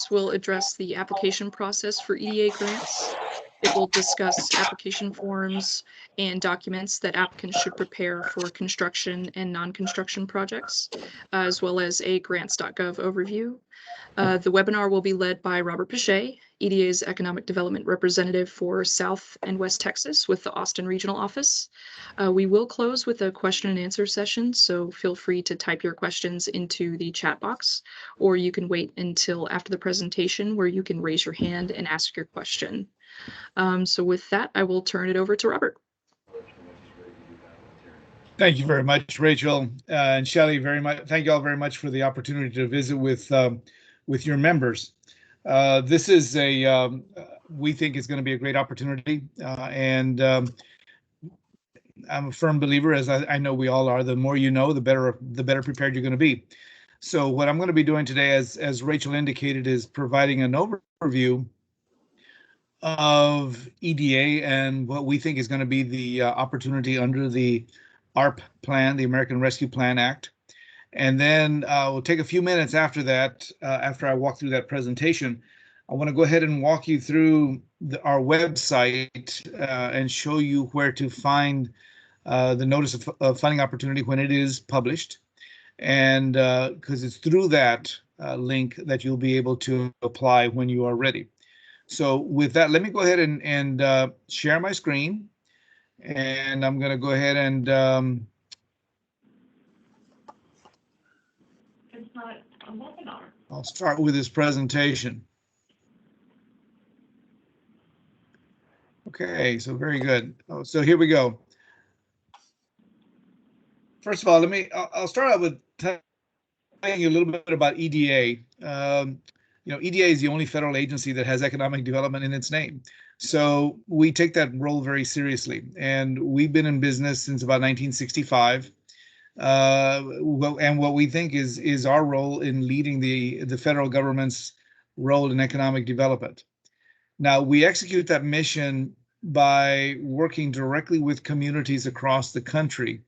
will address the application process for EDA grants. It will discuss application forms and documents that applicants should prepare for construction and non-construction projects, as well as a grants.gov overview. The webinar will be led by Robert Peche, EDA's Economic Development Representative for South and West Texas with the Austin Regional Office. We will close with a question and answer session, so feel free to type your questions into the chat box, or you can wait until after the presentation where you can raise your hand and ask your question. So with that, I will turn it over to Robert. Thank you very much, Rachel and Shelley. Thank you all very much for the opportunity to visit with your members. This is we think is going to be a great opportunity, and I'm a firm believer, as I know we all are. The more you know, the better prepared you're going to be. So what I'm going to be doing today, as Rachel indicated, is providing an overview of EDA and what we think is going to be the opportunity under the ARP plan, the American Rescue Plan Act. And then we'll take a few minutes after that, after I walk through that presentation. I want to go ahead and walk you through our website and show you where to find the notice of funding opportunity when it is published. And because it's through that link that you'll be able to apply when you are ready. So with that, let me go ahead and share my screen. And I'm going to go ahead and it's not a webinar. I'll start with this presentation. Okay, so very good. So here we go. First of all, I'll start out with telling you a little bit about EDA. You know, EDA is the only federal agency that has economic development in its name. So we take that role very seriously. And we've been in business since about 1965. And what we think is our role in leading the federal government's role in economic development. Now, we execute that mission by working directly with communities across the country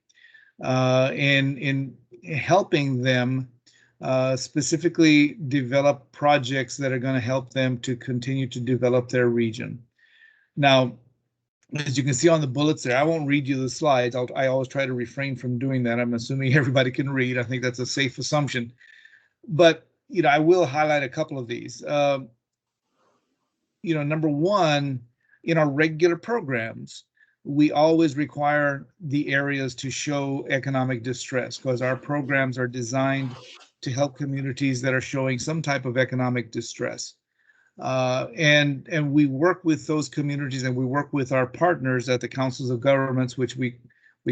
in helping them specifically develop projects that are going to help them to continue to develop their region. Now, as you can see on the bullets there, I won't read you the slides. I always try to refrain from doing that. I'm assuming everybody can read. I think that's a safe assumption. But you know, I will highlight a couple of these. You know, number one, in our regular programs, we always require the areas to show economic distress because our programs are designed to help communities that are showing some type of economic distress. And we work with those communities, and we work with our partners at the councils of governments, which we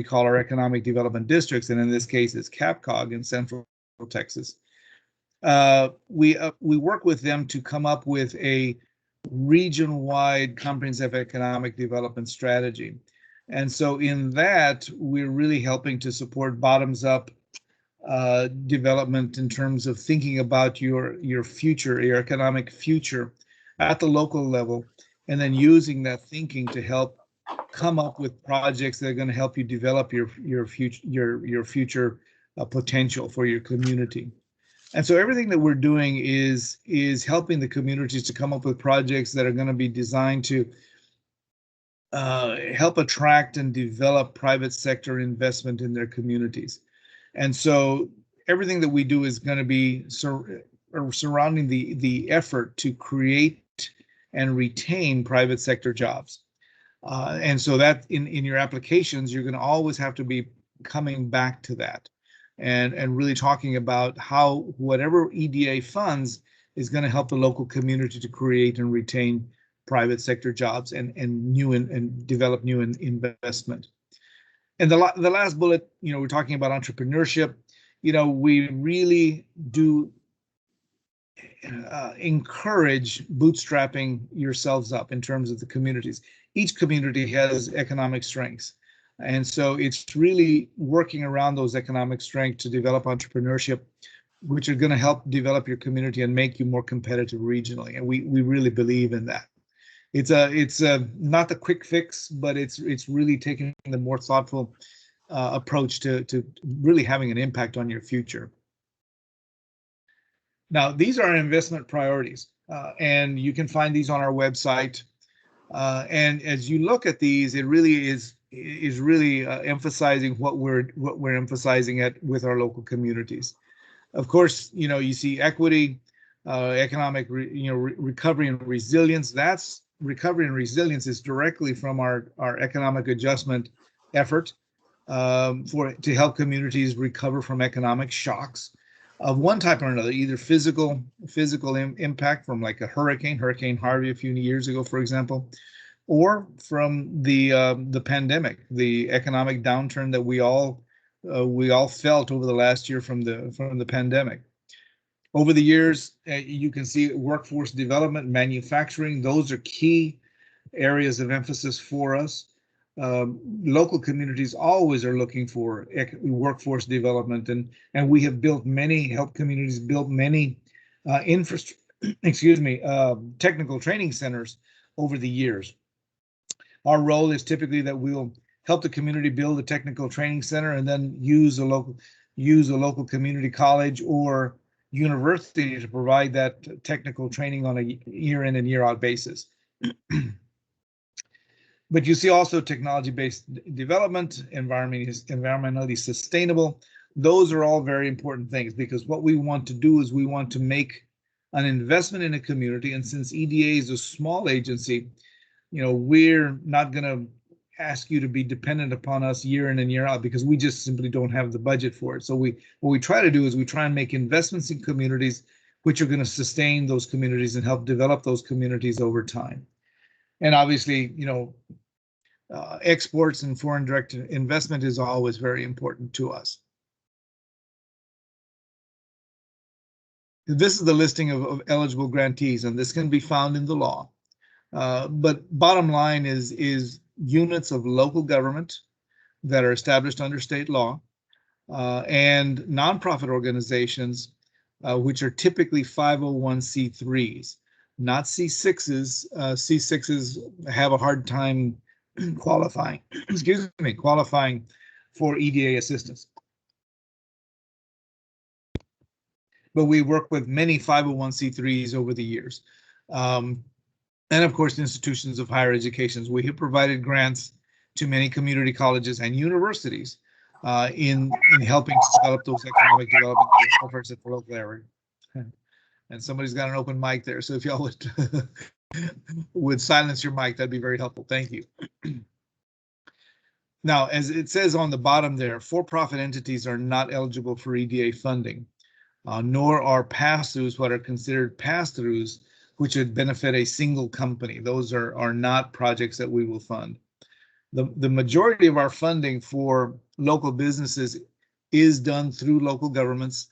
call our economic development districts, and in this case it's CAPCOG in Central Texas. We work with them to come up with a region-wide comprehensive economic development strategy. And so in that, we're really helping to support bottoms-up development in terms of thinking about your future, your economic future at the local level, and then using that thinking to help come up with projects that are going to help you develop your future potential for your community. And so everything that we're doing is helping the communities to come up with projects that are going to be designed to help attract and develop private sector investment in their communities. And so everything that we do is going to be surrounding the effort to create and retain private sector jobs. And so that in your applications, you're going to always have to be coming back to that and really talking about how whatever EDA funds is going to help the local community to create and retain private sector jobs and develop new investment. And the last bullet, you know, we're talking about entrepreneurship. You know, we really do encourage bootstrapping yourselves up in terms of the communities. Each community has economic strengths. And so it's really working around those economic strengths to develop entrepreneurship, which are going to help develop your community and make you more competitive regionally. And we really believe in that. It's not the quick fix, but it's really taking the more thoughtful approach to really having an impact on your future. Now, these are our investment priorities, and you can find these on our website. And as you look at these, it really is really emphasizing what we're emphasizing at with our local communities. Of course, you see equity, economic, recovery and resilience. That's recovery and resilience is directly from our economic adjustment effort to help communities recover from economic shocks of one type or another, either physical impact from like a Hurricane Harvey a few years ago, for example, or from the pandemic, the economic downturn that we all felt over the last year from the pandemic. Over the years, you can see workforce development, manufacturing; those are key areas of emphasis for us. Local communities always are looking for workforce development, and we have helped communities build many technical training centers over the years. Our role is typically that we'll help the community build a technical training center and then use a local community college or university to provide that technical training on a year in and year out basis. But you see also technology-based development, environmentally sustainable. Those are all very important things, because what we want to do is we want to make an investment in a community. And since EDA is a small agency, we're not going to ask you to be dependent upon us year in and year out, because we just simply don't have the budget for it. So what we try to do is we try and make investments in communities which are going to sustain those communities and help develop those communities over time. And obviously, exports and foreign direct investment is always very important to us. This is the listing of eligible grantees, and this can be found in the law. But bottom line is units of local government that are established under state law, and nonprofit organizations, which are typically 501c3s. Not C6s. C6s have a hard time qualifying, qualifying for EDA assistance. But we work with many 501c3s over the years. And of course, institutions of higher education. We have provided grants to many community colleges and universities in helping to develop those economic development efforts at the local area. And somebody's got an open mic there, so if y'all would silence your mic, that'd be very helpful. Thank you. Now, as it says on the bottom there, for-profit entities are not eligible for EDA funding, nor are pass-throughs what are considered pass-throughs, which would benefit a single company. Those are not projects that we will fund. The majority of our funding for local businesses is done through local governments.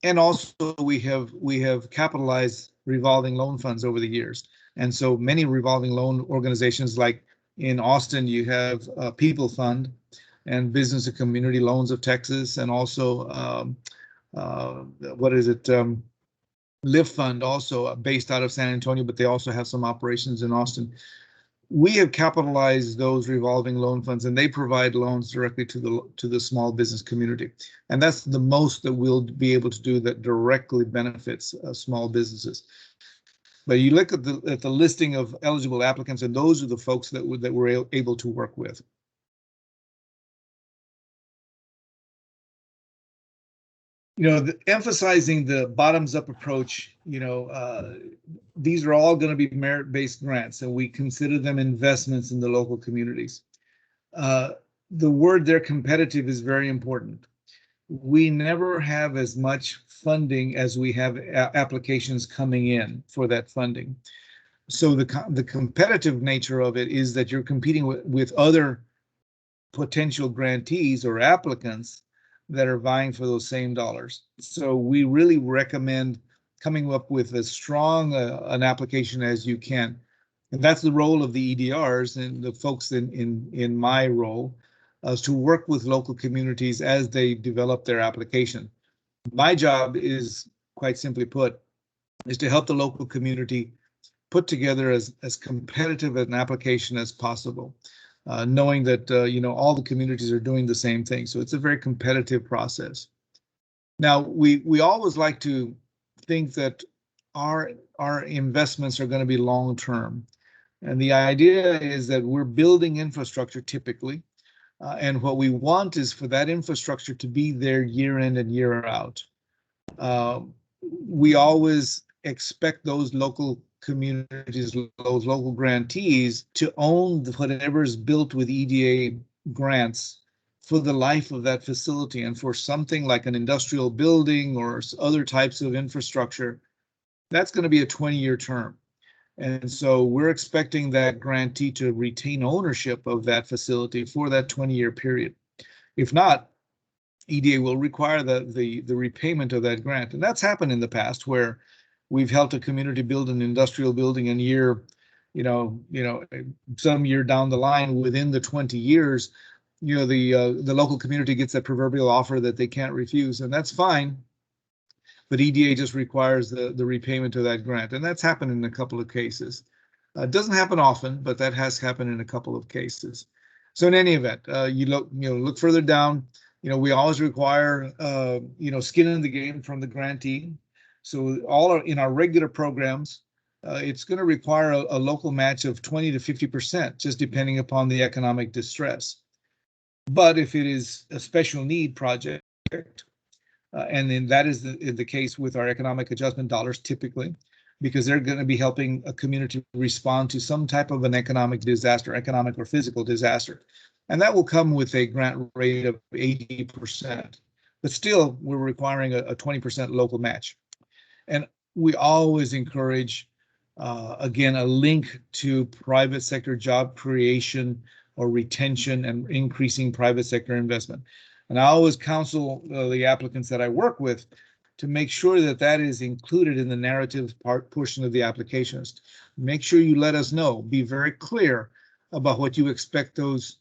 And also we have capitalized revolving loan funds over the years. And so many revolving loan organizations, like in Austin, you have People Fund and Business and Community Loans of Texas, and also Live Fund, also based out of San Antonio, but they also have some operations in Austin. We have capitalized those revolving loan funds, and they provide loans directly to the small business community. And that's the most that we'll be able to do that directly benefits small businesses. But you look at the listing of eligible applicants, and those are the folks that we're able to work with. Emphasizing the bottoms-up approach, these are all going to be merit-based grants, and we consider them investments in the local communities. The word there, competitive, is very important. We never have as much funding as we have applications coming in for that funding. So the competitive nature of it is that you're competing with other potential grantees or applicants that are vying for those same dollars. So we really recommend coming up with as strong an application as you can. And that's the role of the EDRs and the folks in my role, is to work with local communities as they develop their application. My job is, quite simply put, is to help the local community put together as competitive an application as possible. Knowing that all the communities are doing the same thing, so it's a very competitive process. Now we always like to think that our investments are going to be long term. And the idea is that we're building infrastructure typically. And what we want is for that infrastructure to be there year in and year out. We always expect those local communities, those local grantees, to own whatever is built with EDA grants for the life of that facility. And for something like an industrial building or other types of infrastructure, that's going to be a 20-year term. And so we're expecting that grantee to retain ownership of that facility for that 20-year period. If not, EDA will require the repayment of that grant. And that's happened in the past where we've helped a community build an industrial building in some year down the line within the 20 years, the local community gets that proverbial offer that they can't refuse, and that's fine. But EDA just requires the repayment of that grant, and that's happened in a couple of cases. It doesn't happen often, but that has happened in a couple of cases. So in any event, you look further down. We always require skin in the game from the grantee. So in our regular programs, it's going to require a local match of 20 to 50%, just depending upon the economic distress. But if it is a special need project, and then that is the case with our economic adjustment dollars typically, because they're going to be helping a community respond to some type of an economic disaster, economic or physical disaster. And that will come with a grant rate of 80%. But still, we're requiring a 20% local match. And we always encourage, again, a link to private sector job creation or retention and increasing private sector investment. And I always counsel the applicants that I work with to make sure that that is included in the narrative portion of the applications. Make sure you let us know. Be very clear about what you expect those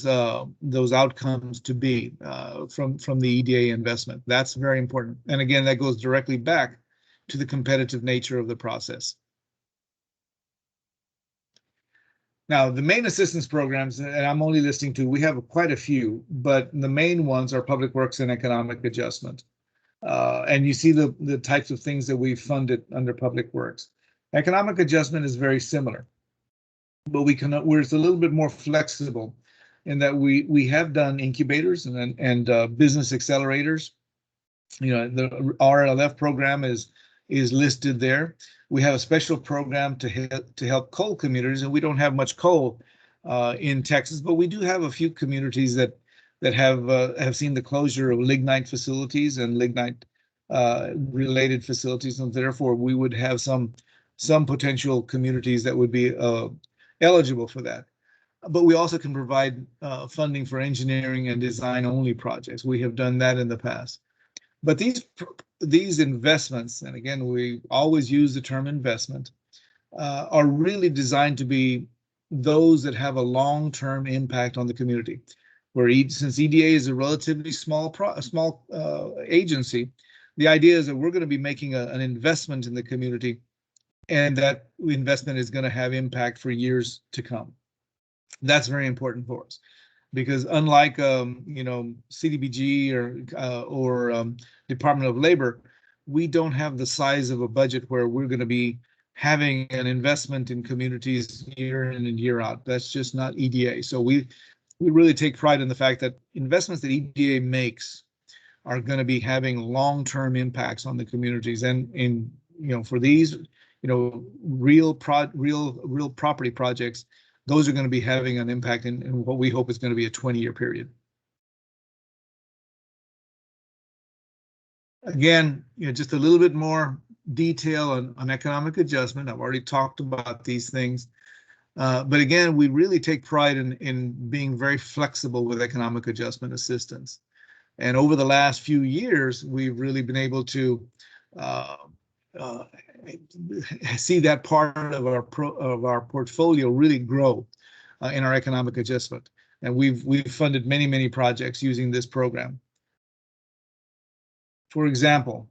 outcomes to be from the EDA investment. That's very important. And again, that goes directly back to the competitive nature of the process. Now, the main assistance programs, and I'm only listing two, we have quite a few, but the main ones are public works and economic adjustment. And you see the types of things that we've funded under public works. Economic adjustment is very similar, but we're a little bit more flexible in that we have done incubators and business accelerators. The RLF program is listed there. We have a special program to help coal communities, and we don't have much coal in Texas, but we do have a few communities that have seen the closure of lignite facilities and lignite related facilities, and therefore we would have some potential communities that would be eligible for that. But we also can provide funding for engineering and design only projects. We have done that in the past. But these investments, and again, we always use the term investment, are really designed to be those that have a long-term impact on the community. Since EDA is a relatively small agency, the idea is that we're going to be making an investment in the community, and that investment is going to have impact for years to come. That's very important for us, because unlike CDBG or Department of Labor, we don't have the size of a budget where we're going to be having an investment in communities year in and year out. That's just not EDA. So we really take pride in the fact that investments that EDA makes are going to be having long-term impacts on the communities. And for these real property projects, those are going to be having an impact in what we hope is going to be a 20-year period. Again, just a little bit more detail on economic adjustment. I've already talked about these things. But again, we really take pride in being very flexible with economic adjustment assistance. And over the last few years, we've really been able to see that part of our portfolio really grow in our economic adjustment. And we've funded many projects using this program. For example,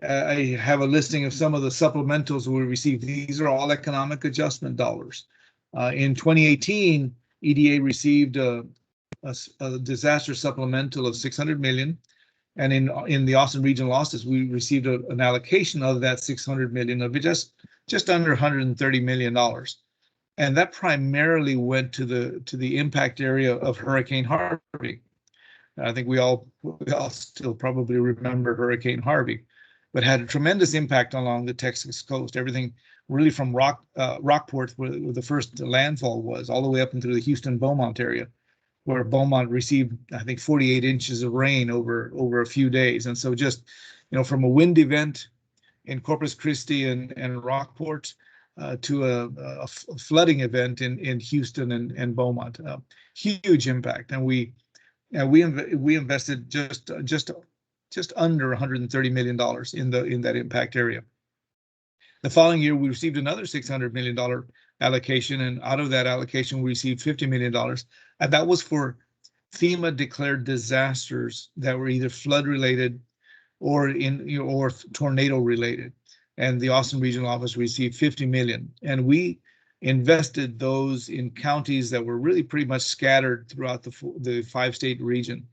I have a listing of some of the supplementals we received. These are all economic adjustment dollars. In 2018, EDA received a disaster supplemental of $600 million. And in the Austin Regional Office, we received an allocation of that 600 million of it, just under $130 million. And that primarily went to the impact area of Hurricane Harvey. I think we all still probably remember Hurricane Harvey, but had a tremendous impact along the Texas coast. Everything really from Rockport, where the first landfall was, all the way up into the Houston-Beaumont area, where Beaumont received, I think, 48 inches of rain over a few days. And so just, from a wind event in Corpus Christi and Rockport to a flooding event in Houston and Beaumont, huge impact. And we invested just under $130 million in that impact area. The following year, we received another $600 million allocation, and out of that allocation, we received $50 million, and that was for FEMA declared disasters that were either flood related or tornado related. And the Austin Regional Office received $50 million, and we invested those in counties that were really pretty much scattered throughout the 5-state region,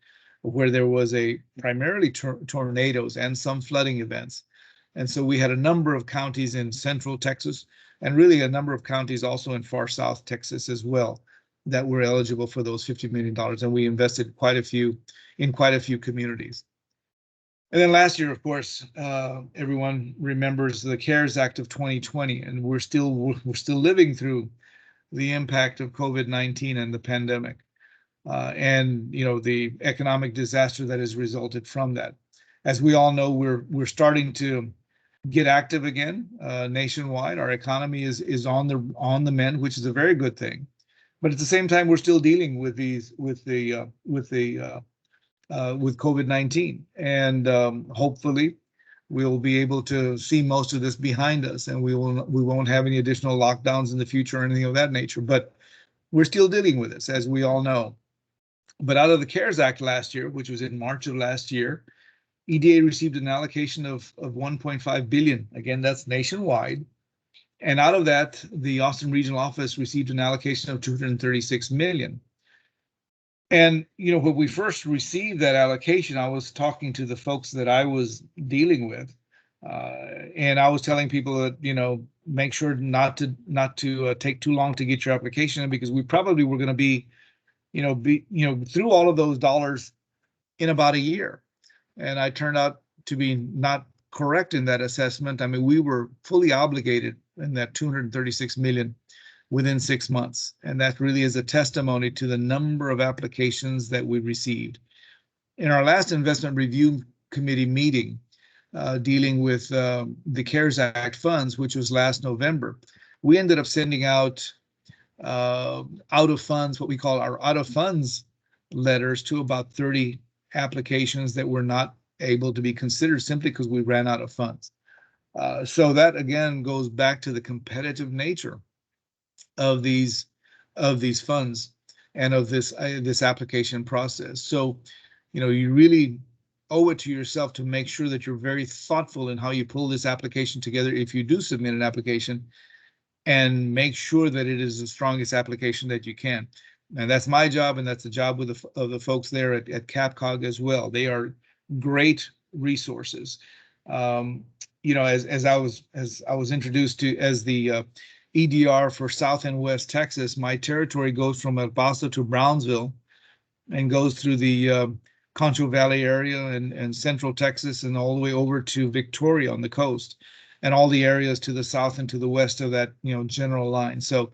where there was primarily tornadoes and some flooding events. And so we had a number of counties in central Texas, and really a number of counties also in far south Texas as well, that were eligible for those $50 million. And we invested in quite a few communities. And then last year, of course, everyone remembers the CARES Act of 2020, and we're still living through the impact of COVID-19 and the pandemic, and the economic disaster that has resulted from that. As we all know, we're starting to get active again nationwide. Our economy is on the mend, which is a very good thing. But at the same time, we're still dealing with COVID-19, and hopefully we'll be able to see most of this behind us, and we won't have any additional lockdowns in the future or anything of that nature. But we're still dealing with this, as we all know. But out of the CARES Act last year, which was in March of last year, EDA received an allocation of $1.5 billion. Again, that's nationwide. And out of that, the Austin Regional Office received an allocation of $236 million. And, when we first received that allocation, I was talking to the folks that I was dealing with, and I was telling people that, make sure not to take too long to get your application in, because we probably were going to be through all of those dollars in about a year. And I turned out to be not correct in that assessment. I mean, we were fully obligated in that $236 million within 6 months. And that really is a testimony to the number of applications that we received. In our last investment review committee meeting, dealing with the CARES Act funds, which was last November, we ended up sending out of funds, what we call our out of funds letters, to about 30 applications that were not able to be considered simply because we ran out of funds. So that again goes back to the competitive nature of these funds and of this application process. So, you really owe it to yourself to make sure that you're very thoughtful in how you pull this application together if you do submit an application, and make sure that it is the strongest application that you can. And that's my job, and that's the job of the folks there at CAPCOG as well. They are great resources. As I was introduced to as the EDR for South and West Texas, my territory goes from El Paso to Brownsville, and goes through the Concho Valley area and Central Texas, and all the way over to Victoria on the coast, and all the areas to the south and to the west of that general line. So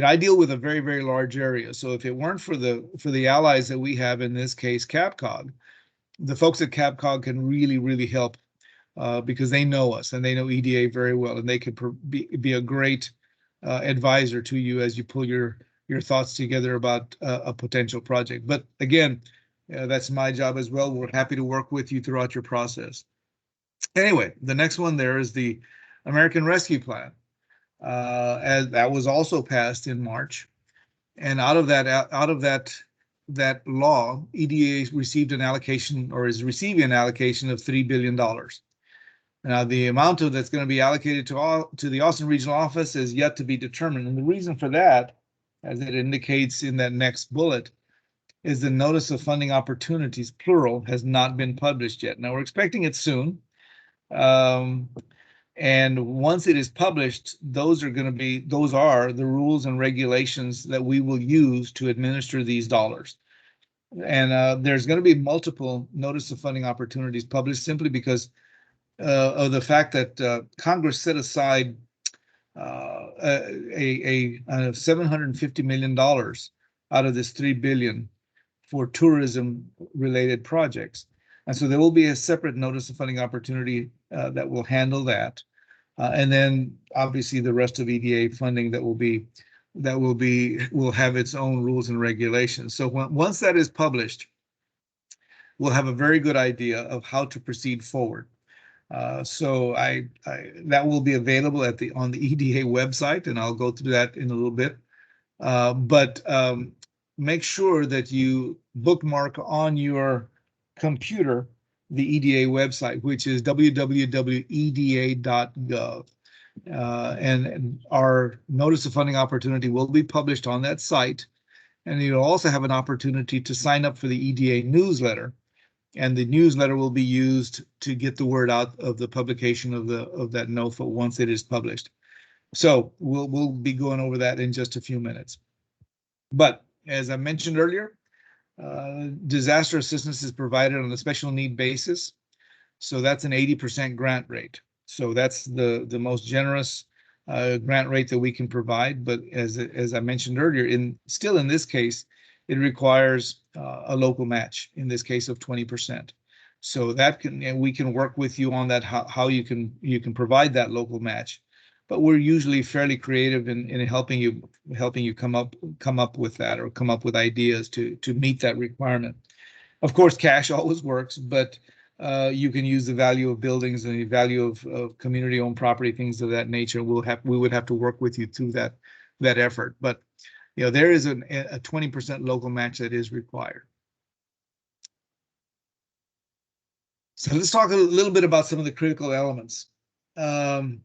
I deal with a very, very large area. So if it weren't for the allies that we have, in this case CAPCOG, the folks at CAPCOG can really, really help, because they know us and they know EDA very well, and they could be a great advisor to you as you pull your thoughts together about a potential project. But again, that's my job as well. We're happy to work with you throughout your process. Anyway, the next one there is the American Rescue Plan. As that was also passed in March, and out of that law, EDA received an allocation, or is receiving an allocation, of $3 billion. Now, the amount that's going to be allocated to the Austin Regional Office is yet to be determined, and the reason for that, as it indicates in that next bullet, is the notice of funding opportunities, plural, has not been published yet. Now we're expecting it soon. And once it is published, those are the rules and regulations that we will use to administer these dollars. And there's going to be multiple notice of funding opportunities published simply because of the fact that Congress set aside a $750 million out of this $3 billion for tourism related projects. And so there will be a separate notice of funding opportunity that will handle that. And then obviously the rest of EDA funding will have its own rules and regulations. So once that is published, we'll have a very good idea of how to proceed forward. So that will be available on the EDA website, and I'll go through that in a little bit. But make sure that you bookmark on your computer the EDA website, which is www.eda.gov. And our notice of funding opportunity will be published on that site. And you'll also have an opportunity to sign up for the EDA newsletter. And the newsletter will be used to get the word out of the publication of that NOFA once it is published. So we'll be going over that in just a few minutes. But as I mentioned earlier, disaster assistance is provided on a special need basis. So that's an 80% grant rate. So that's the most generous grant rate that we can provide. But as I mentioned earlier, still in this case, it requires a local match, in this case of 20%. So we can work with you on that, how you can provide that local match. But we're usually fairly creative in helping you come up with that, or come up with ideas to meet that requirement. Of course, cash always works, but you can use the value of buildings and the value of community-owned property, things of that nature. We would have to work with you through that effort. But there is a 20% local match that is required. So let's talk a little bit about some of the critical elements. On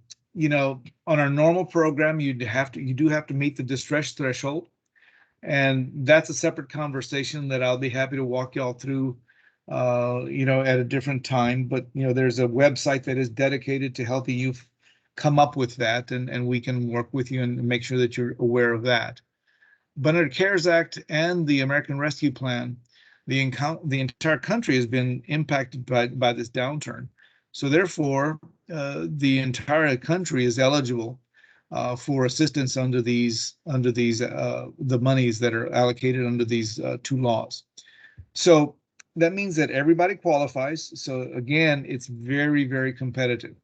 our normal program, you do have to meet the distress threshold, and that's a separate conversation that I'll be happy to walk y'all through, at a different time. But there's a website that is dedicated to helping you come up with that, and we can work with you and make sure that you're aware of that. But under CARES Act and the American Rescue Plan, the entire country has been impacted by this downturn. So therefore, the entire country is eligible for assistance under the monies that are allocated under these two laws. So that means that everybody qualifies. So again, it's very, very competitive.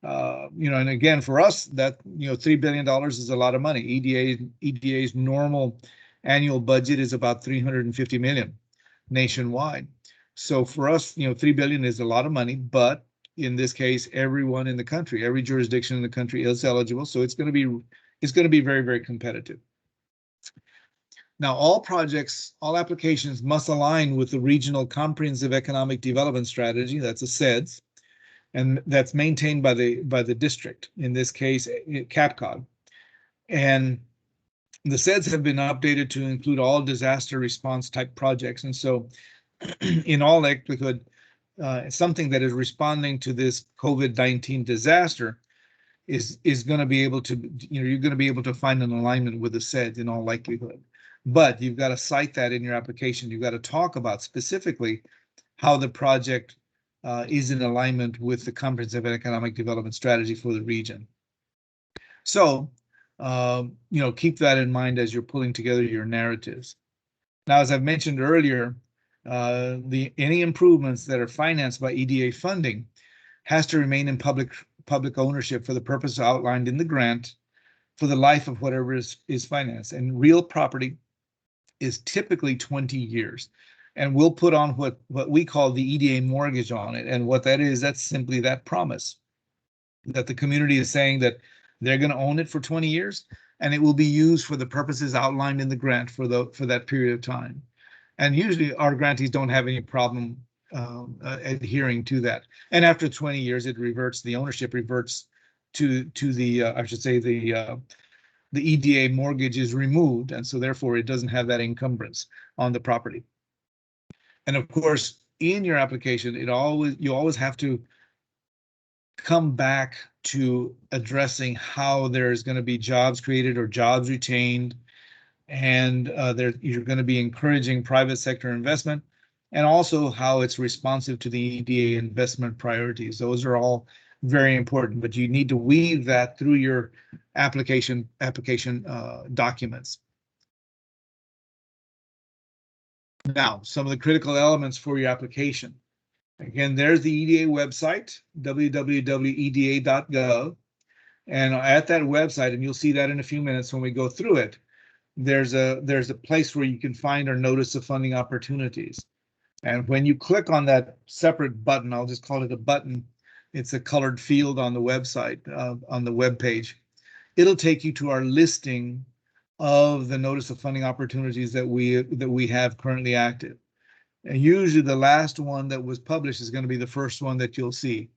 And again, for us, that $3 billion is a lot of money. EDA's normal annual budget is about $350 million nationwide. So for us, $3 billion is a lot of money, but in this case, everyone in the country, every jurisdiction in the country is eligible. So it's going to be very, very competitive. Now, all applications must align with the Regional Comprehensive Economic Development Strategy, that's a CEDS, and that's maintained by the district, in this case, CAPCOG. And the CEDS have been updated to include all disaster response type projects. And so in all likelihood, something that is responding to this COVID-19 disaster is going to be able to, you're going to be able to find an alignment with the CEDS in all likelihood. But you've got to cite that in your application. You've got to talk about specifically how the project is in alignment with the Comprehensive Economic Development Strategy for the region. So, keep that in mind as you're pulling together your narratives. Now, as I've mentioned earlier, any improvements that are financed by EDA funding has to remain in public ownership for the purpose outlined in the grant for the life of whatever is financed. And real property is typically 20 years. And we'll put on what we call the Eda Mortgage on it. And what that is, that's simply that promise that the community is saying that they're going to own it for 20 years, and it will be used for the purposes outlined in the grant for that period of time. And usually our grantees don't have any problem adhering to that. And after 20 years, the ownership reverts to the the EDA mortgage is removed, and so therefore it doesn't have that encumbrance on the property. And of course, in your application, you always have to come back to addressing how there's going to be jobs created or jobs retained, and you're going to be encouraging private sector investment, and also how it's responsive to the EDA investment priorities. Those are all very important, but you need to weave that through your application documents. Now, some of the critical elements for your application. Again, there's the EDA website, www.eda.gov. And at that website, and you'll see that in a few minutes when we go through it, there's a place where you can find our notice of funding opportunities. And when you click on that separate button, I'll just call it a button, it's a colored field on the website, on the web page. It'll take you to our listing of the notice of funding opportunities that we have currently active. And usually the last one that was published is going to be the first one that you'll see.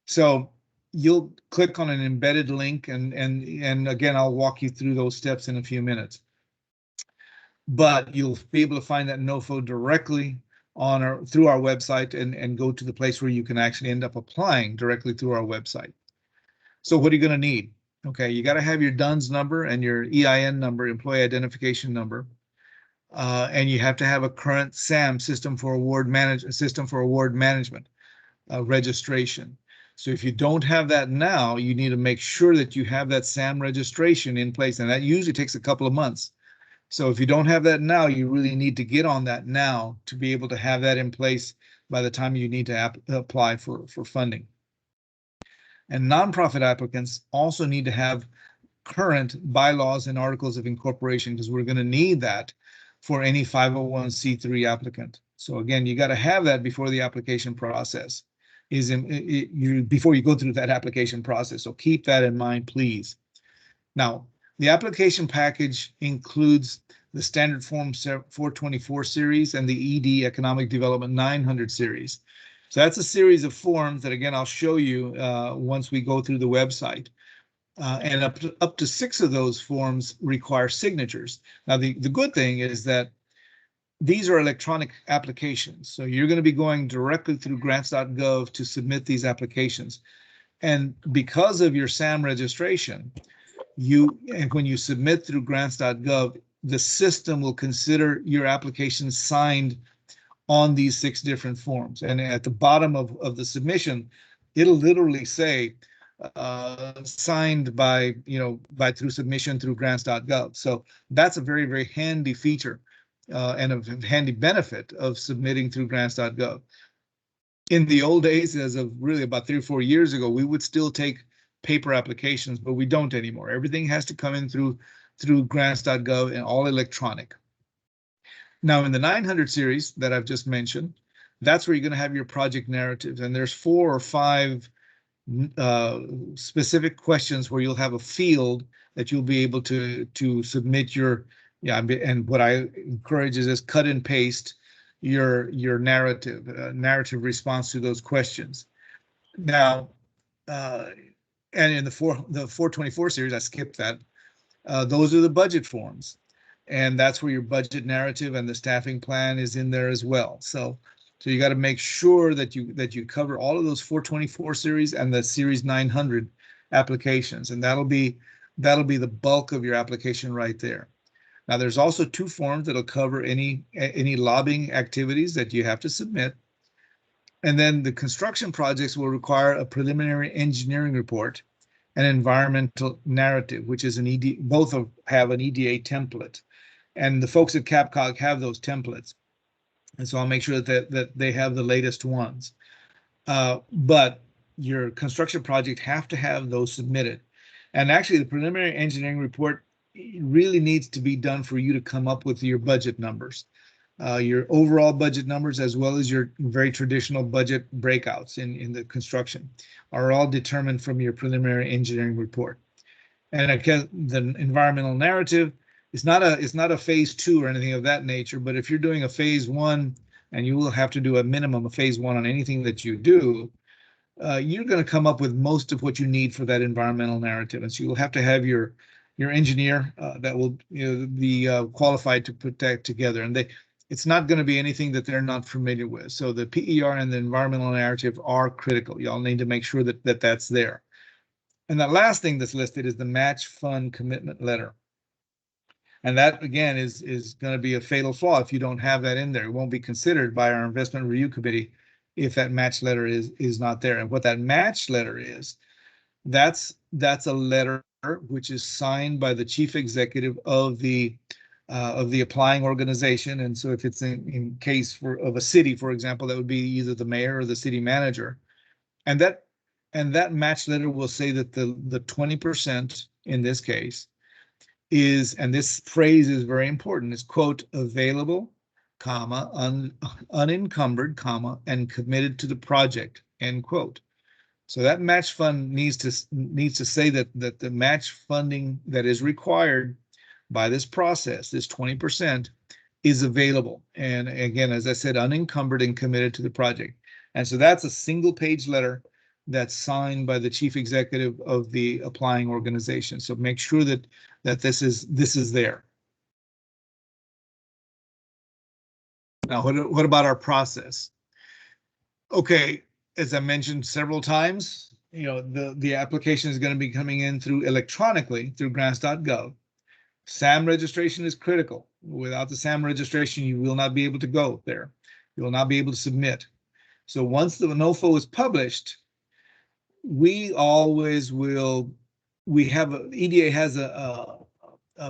So you'll click on an embedded link, and again, I'll walk you through those steps in a few minutes. But you'll be able to find that NOFO directly on through our website and go to the place where you can actually end up applying directly through our website. So what are you going to need? Okay, you got to have your DUNS number and your EIN number, employee identification number. And you have to have a current SAM, system for award management registration. So if you don't have that now, you need to make sure that you have that SAM registration in place, and that usually takes a couple of months. So if you don't have that now, you really need to get on that now to be able to have that in place by the time you need to apply for funding. And nonprofit applicants also need to have current bylaws and articles of incorporation, because we're going to need that for any 501c3 applicant. So again, you got to have that before the application process before you go through that application process. So keep that in mind, please. Now, the application package includes the standard form 424 series and the ED Economic Development 900 series. So that's a series of forms that, again, I'll show you once we go through the website. And up to 6 of those forms require signatures. Now, the good thing is that these are electronic applications. So you're going to be going directly through grants.gov to submit these applications. And because of your SAM registration, when you submit through grants.gov, the system will consider your application signed on these 6 different forms. And at the bottom of the submission, it'll literally say, signed by through submission through grants.gov. So that's a very, very handy feature and a handy benefit of submitting through grants.gov. In the old days, as of really about 3 or 4 years ago, we would still take paper applications, but we don't anymore. Everything has to come in through grants.gov and all electronic. Now, in the 900 series that I've just mentioned, that's where you're going to have your project narratives, and there's 4 or 5 specific questions where you'll have a field that you'll be able to submit your, and what I encourage is just cut and paste your narrative response to those questions. Now, and in the 424 series, I skipped that. Those are the budget forms, and that's where your budget narrative and the staffing plan is in there as well. So you got to make sure that you cover all of those 424 series and the series 900 applications, and that'll be the bulk of your application right there. Now, there's also 2 forms that'll cover any lobbying activities that you have to submit. And then the construction projects will require a preliminary engineering report and environmental narrative, which is an ED, both have an EDA template. And the folks at CAPCOG have those templates. And so I'll make sure that they have the latest ones. But your construction project have to have those submitted. And actually, the preliminary engineering report really needs to be done for you to come up with your budget numbers. Your overall budget numbers, as well as your very traditional budget breakouts in the construction, are all determined from your preliminary engineering report. And again, the environmental narrative is not a phase 2 or anything of that nature, but if you're doing a phase 1, and you will have to do a minimum of phase 1 on anything that you do, you're going to come up with most of what you need for that environmental narrative. And so you'll have to have your your engineer that will be qualified to put that together. And it's not going to be anything that they're not familiar with. So the PER and the environmental narrative are critical. Y'all need to make sure that that's there. And that last thing that's listed is the match fund commitment letter. And that, again, is going to be a fatal flaw if you don't have that in there. It won't be considered by our investment review committee if that match letter is not there. And what that match letter is, that's a letter which is signed by the chief executive of the applying organization. And so if it's in case of a city, for example, that would be either the mayor or the city manager. And that match letter will say that the 20% in this case is, and this phrase is very important, is quote, available, comma, unencumbered, comma, and committed to the project, end quote. So that match fund needs to say that the match funding that is required by this process, this 20%, is available. And again, as I said, unencumbered and committed to the project. And so that's a single page letter that's signed by the chief executive of the applying organization. So make sure that this is there. Now, what about our process? Okay, as I mentioned several times, the application is going to be coming in electronically through grants.gov. SAM registration is critical. Without the SAM registration, you will not be able to go there. You will not be able to submit. So once the NOFO is published, we always will. EDA has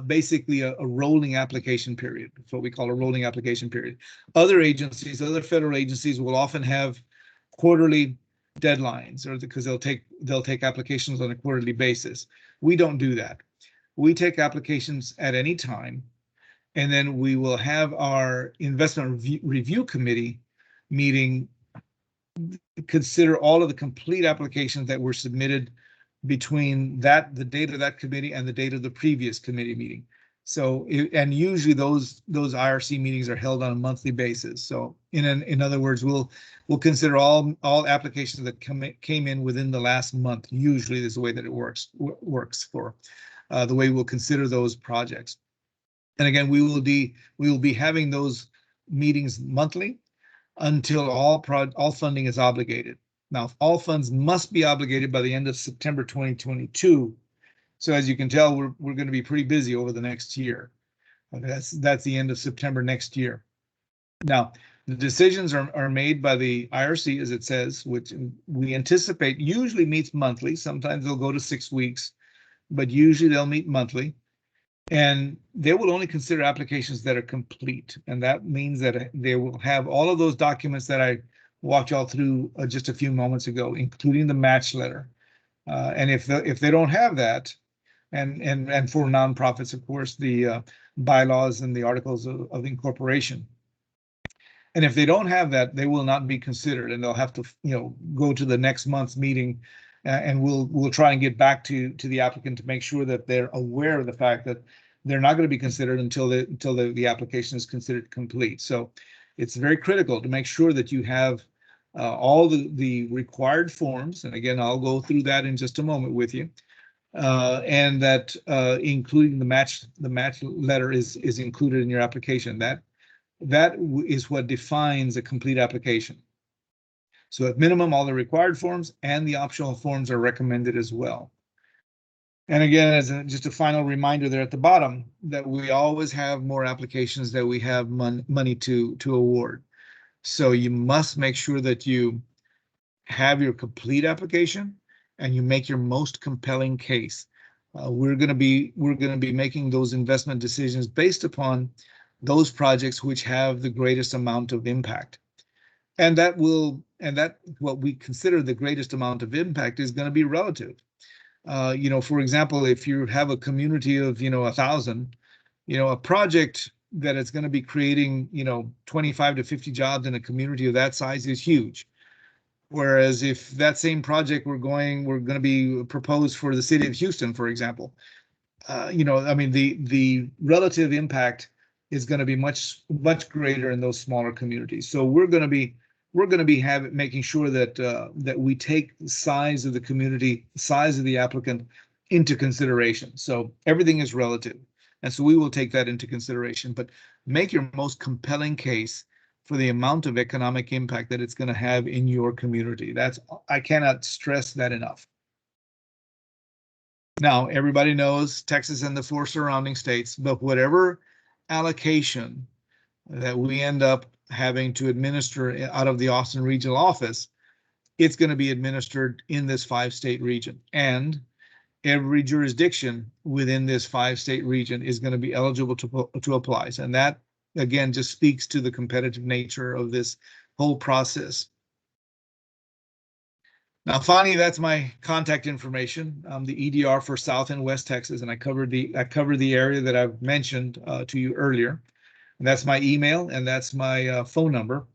basically a rolling application period. It's what we call a rolling application period. Other agencies, other federal agencies, will often have quarterly deadlines, or because they'll take applications on a quarterly basis. We don't do that. We take applications at any time, and then we will have our investment review committee meeting, consider all of the complete applications that were submitted between the date of that committee and the date of the previous committee meeting. So, and usually those IRC meetings are held on a monthly basis. So in other words, we'll consider all applications that came in within the last month. Usually this is the way that it works for the way we'll consider those projects. And again, we will be having those meetings monthly until all funding is obligated. Now, all funds must be obligated by the end of September 2022. So as you can tell, we're going to be pretty busy over the next year. That's the end of September next year. Now, the decisions are made by the IRC, as it says, which we anticipate usually meets monthly. Sometimes they'll go to 6 weeks, but usually they'll meet monthly. And they will only consider applications that are complete. And that means that they will have all of those documents that I walked y'all through just a few moments ago, including the match letter. And if they don't have that, and for nonprofits, of course, the bylaws and the articles of incorporation. And if they don't have that, they will not be considered, and they'll have to go to the next month's meeting, and we'll try and get back to the applicant to make sure that they're aware of the fact that they're not going to be considered until the application is considered complete. So it's very critical to make sure that you have all the required forms, and again, I'll go through that in just a moment with you, and that including the match letter is included in your application. That is what defines a complete application. So at minimum, all the required forms and the optional forms are recommended as well. And again, as just a final reminder there at the bottom, that we always have more applications that we have money to award. So you must make sure that you have your complete application and you make your most compelling case. We're going to be making those investment decisions based upon those projects which have the greatest amount of impact. And that what we consider the greatest amount of impact is going to be relative. For example, if you have a community of 1,000, a project that is going to be creating 25 to 50 jobs in a community of that size is huge. Whereas if that same project we're going to be proposed for the city of Houston, for example, the relative impact is going to be much greater in those smaller communities. So we're going to be making sure that we take the size of the community, size of the applicant into consideration. So everything is relative. And so we will take that into consideration, but make your most compelling case for the amount of economic impact that it's going to have in your community. I cannot stress that enough. Now, everybody knows Texas and the 4 surrounding states, but whatever allocation that we end up having to administer out of the Austin Regional Office, it's going to be administered in this 5-state region. And every jurisdiction within this 5-state region is going to be eligible to apply. And that, again, just speaks to the competitive nature of this whole process. Now, finally, that's my contact information. I'm the EDR for South and West Texas, and I covered the area that I've mentioned to you earlier. And that's my email, and that's my phone number.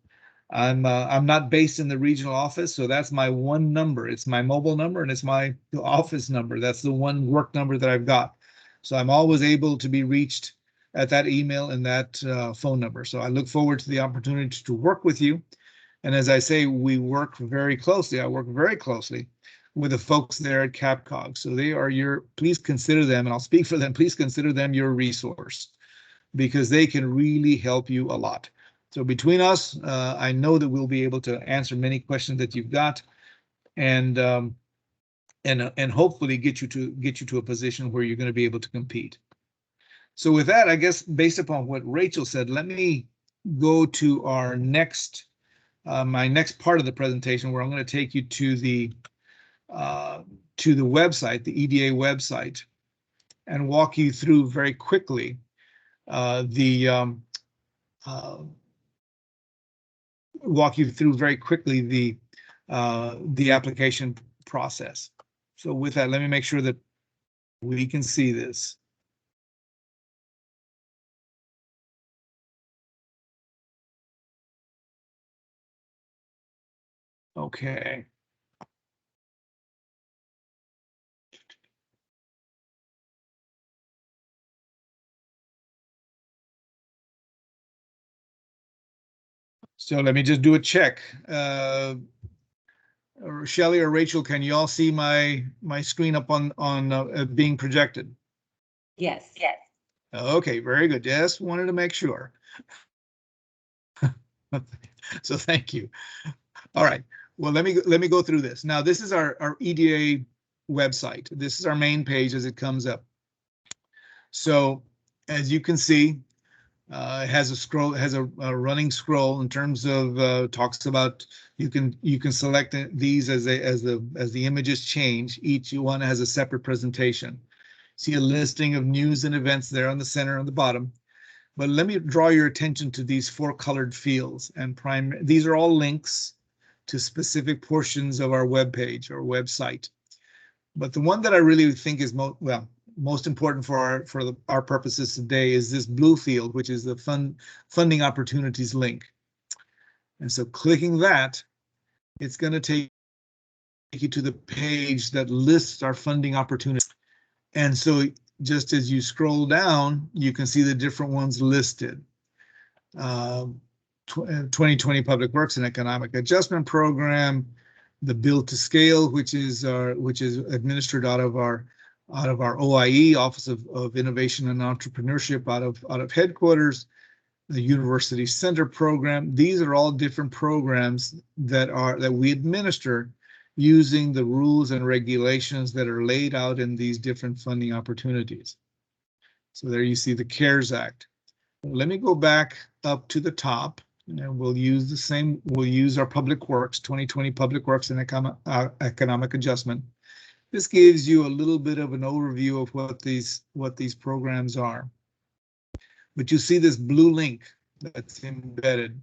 I'm not based in the regional office, so that's my one number. It's my mobile number, and it's my office number. That's the one work number that I've got. So I'm always able to be reached at that email and that phone number. So I look forward to the opportunity to work with you. And as I say, we work very closely. I work very closely with the folks there at CAPCOG. So they are please consider them, and I'll speak for them, please consider them your resource, because they can really help you a lot. So between us, I know that we'll be able to answer many questions that you've got, and hopefully get you to a position where you're going to be able to compete. So with that, I guess based upon what Rachel said, let me go to our next my next part of the presentation, where I'm going to take you to the website, the EDA website, and walk you through very quickly the application process. So with that, let me make sure that we can see this. Okay. So let me just do a check. Shelley or Rachel, can you all see my screen up on being projected? Yes. Okay, very good. Just wanted to make sure. So thank you. All right. Well, let me go through this. Now, this is our EDA website. This is our main page as it comes up. So as you can see, it has a scroll, has a running scroll in terms of talks about you can select these as the images change. Each one has a separate presentation. See a listing of news and events there on the center on the bottom. But let me draw your attention to these 4 colored fields, and these are all links to specific portions of our web page or website. But the one that I really think is most important for our purposes today is this blue field, which is the funding opportunities link. And so clicking that, it's going to take you to the page that lists our funding opportunities. And so just as you scroll down, you can see the different ones listed. 2020 Public Works and Economic Adjustment Program, the Build to Scale, which is administered out of our OIE, Office of Innovation and Entrepreneurship, out of headquarters, the University Center program. These are all different programs that we administer using the rules and regulations that are laid out in these different funding opportunities. So there you see the CARES Act. Let me go back up to the top, and we'll use our Public Works, 2020 Public Works and Economic Adjustment. This gives you a little bit of an overview of what these programs are. But you see this blue link that's embedded.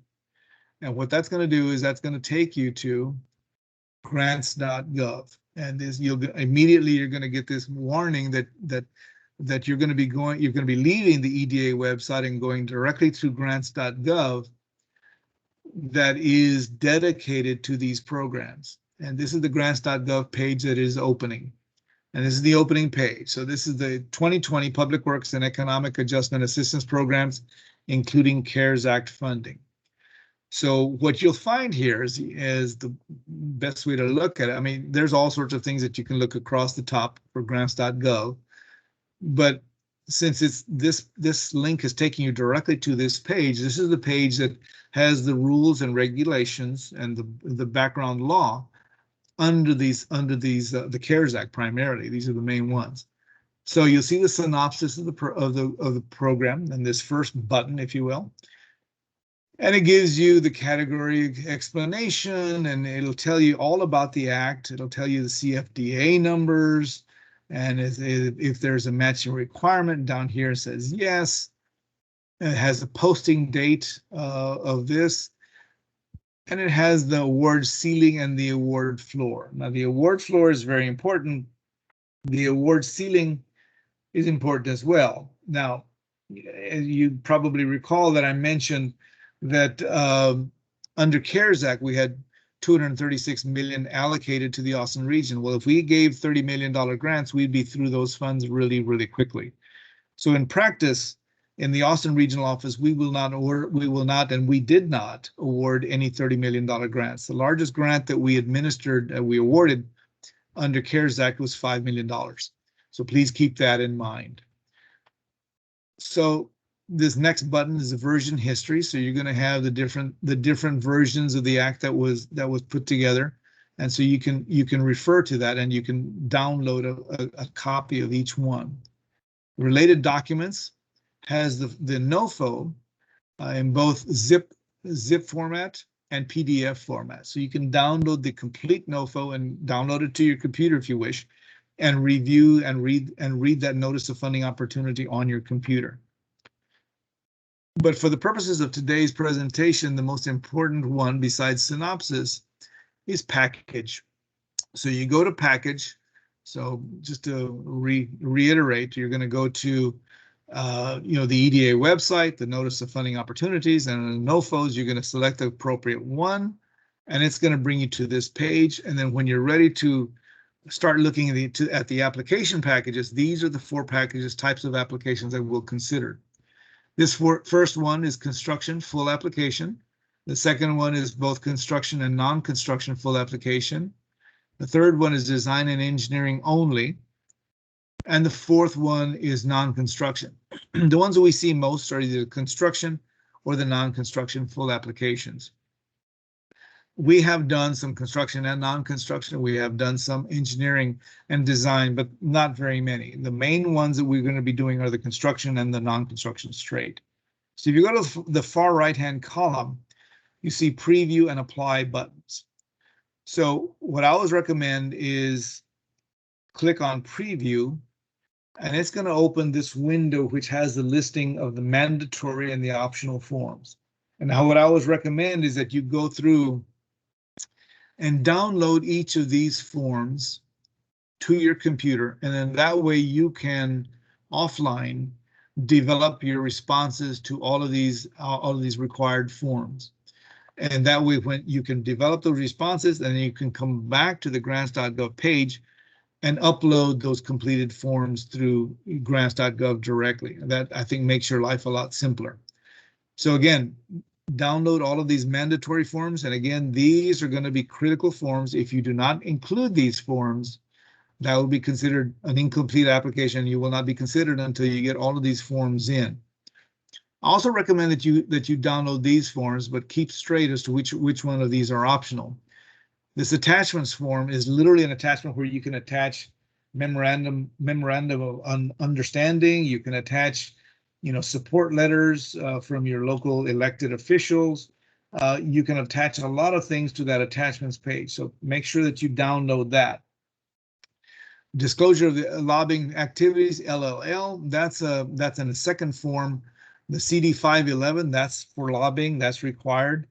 And what that's going to do is that's going to take you to grants.gov. And you're going to get this warning that you're going to be leaving the EDA website and going directly to grants.gov that is dedicated to these programs. And this is the grants.gov page that is opening. And this is the opening page. So this is the 2020 Public Works and Economic Adjustment Assistance Programs, including CARES Act funding. So what you'll find here is the best way to look at it. I mean, there's all sorts of things that you can look across the top for grants.gov, but since it's this link is taking you directly to this page, this is the page that has the rules and regulations and the background law under these the CARES Act primarily. These are the main ones. So you'll see the synopsis of the program and this first button, if you will. And it gives you the category explanation, and it'll tell you all about the act. It'll tell you the CFDA numbers, and if there's a matching requirement down here, it says yes. It has a posting date of this, and it has the award ceiling and the award floor. Now, the award floor is very important. The award ceiling is important as well. Now, you probably recall that I mentioned that under CARES Act, we had $236 million allocated to the Austin region. Well, if we gave $30 million grants, we'd be through those funds really, really quickly. So in practice, in the Austin Regional Office, we will not, and we did not award any $30 million grants. The largest grant that we administered, we awarded under CARES Act was $5 million. So please keep that in mind. So this next button is a version history. So you're going to have the different versions of the act that was put together, and so you can refer to that, and you can download a copy of each one. Related documents has the NOFO in both zip format and PDF format. So you can download the complete NOFO and download it to your computer if you wish, and review and read that notice of funding opportunity on your computer. But for the purposes of today's presentation, the most important one besides synopsis is package. So you go to package. So just to reiterate, you're going to go to the EDA website, the notice of funding opportunities, and in the NOFOs, you're going to select the appropriate one, and it's going to bring you to this page. And then when you're ready to start looking at the application packages, these are the 4 packages, types of applications that we'll consider. This first one is construction full application. The second one is both construction and non-construction full application. The third one is design and engineering only. And the fourth one is non-construction. The ones that we see most are either construction or the non-construction full applications. We have done some construction and non-construction. We have done some engineering and design, but not very many. The main ones that we're going to be doing are the construction and the non-construction straight. So if you go to the far right-hand column, you see preview and apply buttons. So what I always recommend is click on preview, and it's going to open this window which has the listing of the mandatory and the optional forms. And now what I always recommend is that you go through and download each of these forms to your computer, and then that way you can offline develop your responses to all of these required forms. And that way, when you can develop those responses, then you can come back to the grants.gov page and upload those completed forms through grants.gov directly. And that, I think, makes your life a lot simpler. So again, download all of these mandatory forms. And again, these are going to be critical forms. If you do not include these forms, that will be considered an incomplete application. You will not be considered until you get all of these forms in. I also recommend that you download these forms, but keep straight as to which one of these are optional. This attachments form is literally an attachment where you can attach memorandum of understanding. You can attach, support letters from your local elected officials. You can attach a lot of things to that attachments page. So make sure that you download that. Disclosure of the lobbying activities, LLL, that's in a second form. The CD 511, that's for lobbying, that's required.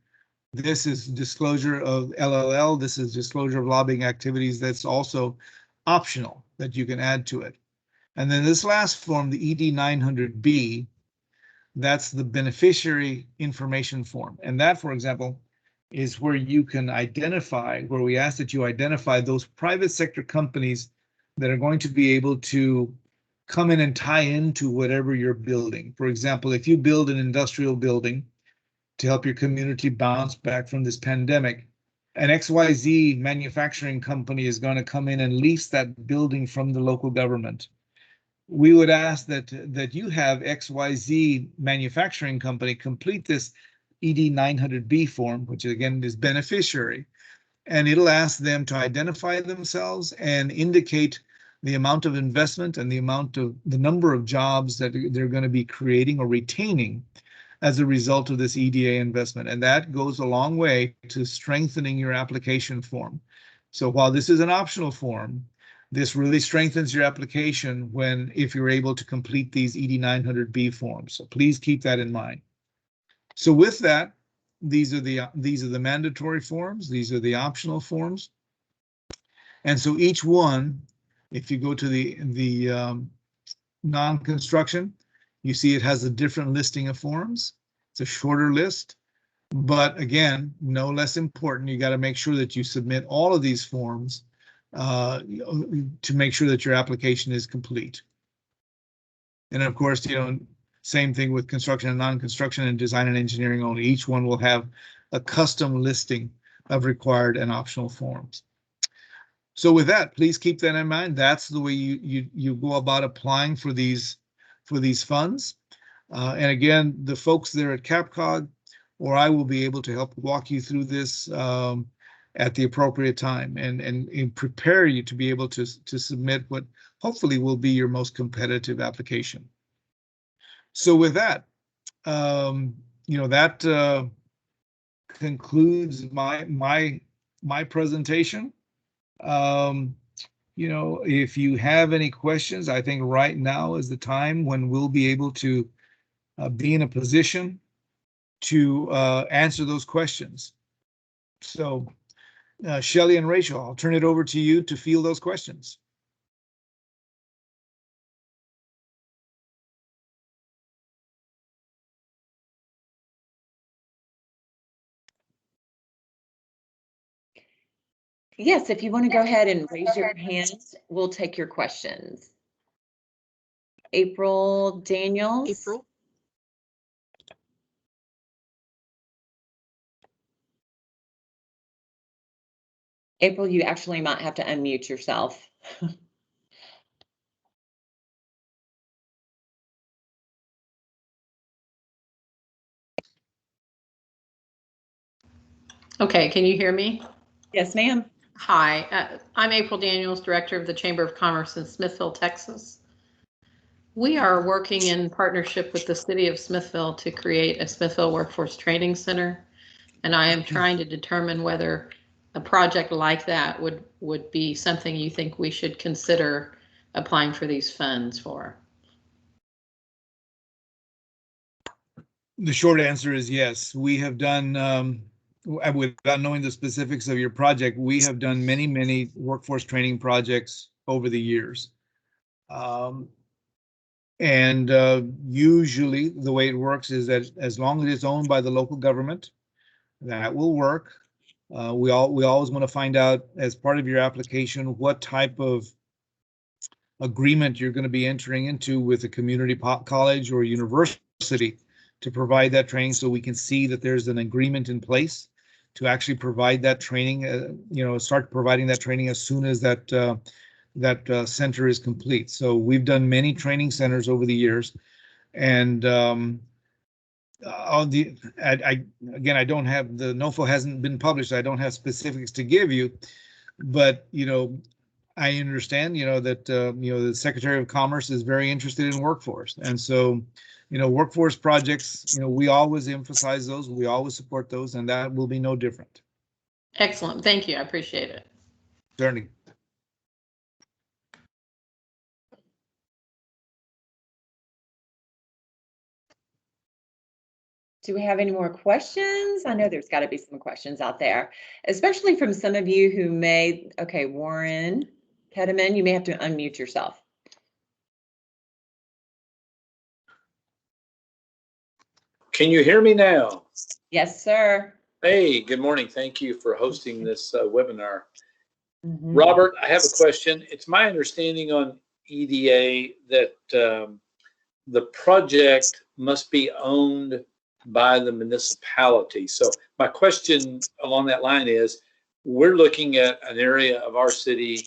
This is disclosure of LLL. This is disclosure of lobbying activities. That's also optional that you can add to it. And then this last form, the ED 900B, that's the beneficiary information form. And that, for example, is where you can identify, where we ask that you identify those private sector companies that are going to be able to come in and tie into whatever you're building. For example, if you build an industrial building, to help your community bounce back from this pandemic. An XYZ manufacturing company is going to come in and lease that building from the local government. We would ask that you have XYZ manufacturing company complete this ED 900B form, which again is beneficiary, and it'll ask them to identify themselves and indicate the amount of investment and the number of jobs that they're going to be creating or retaining as a result of this EDA investment. And that goes a long way to strengthening your application form. So while this is an optional form, this really strengthens your application if you're able to complete these ED 900B forms. So please keep that in mind. So with that, these are the mandatory forms. These are the optional forms. And so each one, if you go to the non-construction, you see it has a different listing of forms. It's a shorter list, but again, no less important. You got to make sure that you submit all of these forms to make sure that your application is complete. And of course, same thing with construction and non-construction and design and engineering only. Each one will have a custom listing of required and optional forms. So with that, please keep that in mind. That's the way you go about applying for these funds. And again, the folks there at CAPCOG or I will be able to help walk you through this at the appropriate time and prepare you to be able to submit what hopefully will be your most competitive application. So with that, that concludes my presentation. If you have any questions, I think right now is the time when we'll be able to be in a position to answer those questions. So Shelley and Rachel, I'll turn it over to you to field those questions. Yes, if you want to go ahead and raise your hand, we'll take your questions. April Daniels. April. April, you actually might have to unmute yourself. Okay, can you hear me? Yes, ma'am. Hi, I'm April Daniels, Director of the Chamber of Commerce in Smithville, Texas. We are working in partnership with the City of Smithville to create a Smithville Workforce Training Center, and I am trying to determine whether a project like that would be something you think we should consider applying for these funds for. The short answer is yes. We have done, without knowing the specifics of your project, we have done many workforce training projects over the years. Usually the way it works is that as long as it's owned by the local government, that will work. We always want to find out as part of your application what type of agreement you're going to be entering into with a community college or university to provide that training, so we can see that there's an agreement in place to actually provide that training, start providing that training as soon as that center is complete. So we've done many training centers over the years, and again, I don't have the NOFO hasn't been published. I don't have specifics to give you, but I understand that the Secretary of Commerce is very interested in workforce, and so workforce projects, we always emphasize those, we always support those, and that will be no different. Excellent, thank you, I appreciate it. Certainly. Do we have any more questions? I know there's got to be some questions out there, especially from some of you who may, okay, Warren Kedeman, you may have to unmute yourself. Can you hear me now? Yes, sir. Hey, good morning. Thank you for hosting this webinar. Mm-hmm. Robert, I have a question. It's my understanding on EDA that the project must be owned by the municipality. So my question along that line is, we're looking at an area of our city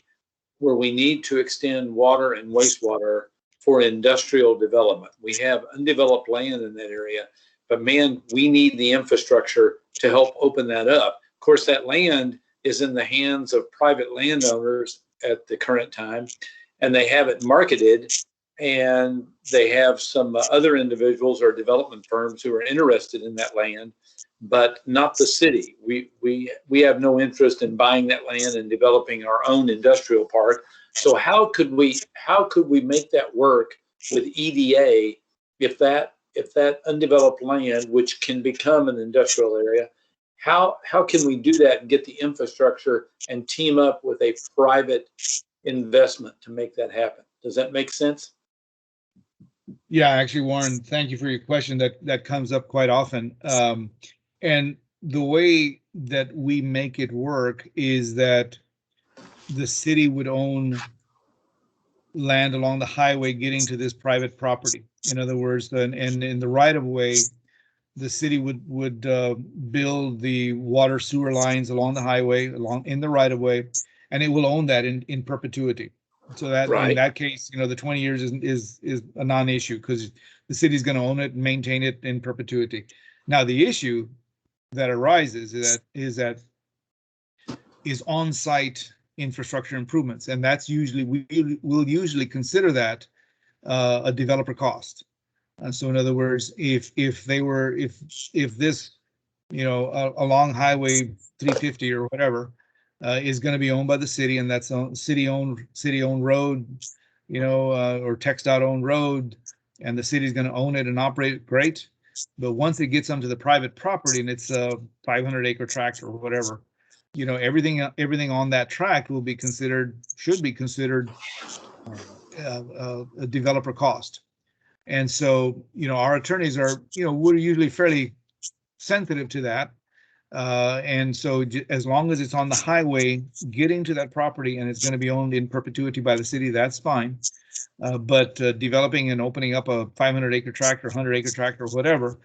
where we need to extend water and wastewater for industrial development. We have undeveloped land in that area, but man, we need the infrastructure to help open that up. Of course, that land is in the hands of private landowners at the current time, and they have it marketed, and they have some other individuals or development firms who are interested in that land, but not the city. We have no interest in buying that land and developing our own industrial park. So how could we make that work with EDA if that undeveloped land, which can become an industrial area, how can we do that and get the infrastructure and team up with a private investment to make that happen? Does that make sense? Yeah, actually, Warren, thank you for your question. That comes up quite often. And the way that we make it work is that the city would own land along the highway getting to this private property. In other words, and in the right of way, the city would build the water sewer lines along the highway, along in the right of way, and it will own that in perpetuity. So that in that case, the 20 years is a non-issue because the city's going to own it and maintain it in perpetuity. Now the issue that arises is on-site infrastructure improvements, and that's usually we'll usually consider that a developer cost. So in other words, if this along Highway 350 or whatever is going to be owned by the city, and that's a city-owned road, or TxDOT-owned road, and the city's going to own it and operate it, great. But once it gets onto the private property and it's a 500-acre tract or whatever, everything on that tract should be considered a developer cost. And so, our attorneys are, we're usually fairly sensitive to that. And so as long as it's on the highway getting to that property and it's going to be owned in perpetuity by the city, that's fine. But developing and opening up a 500-acre tract or 100-acre tract or whatever,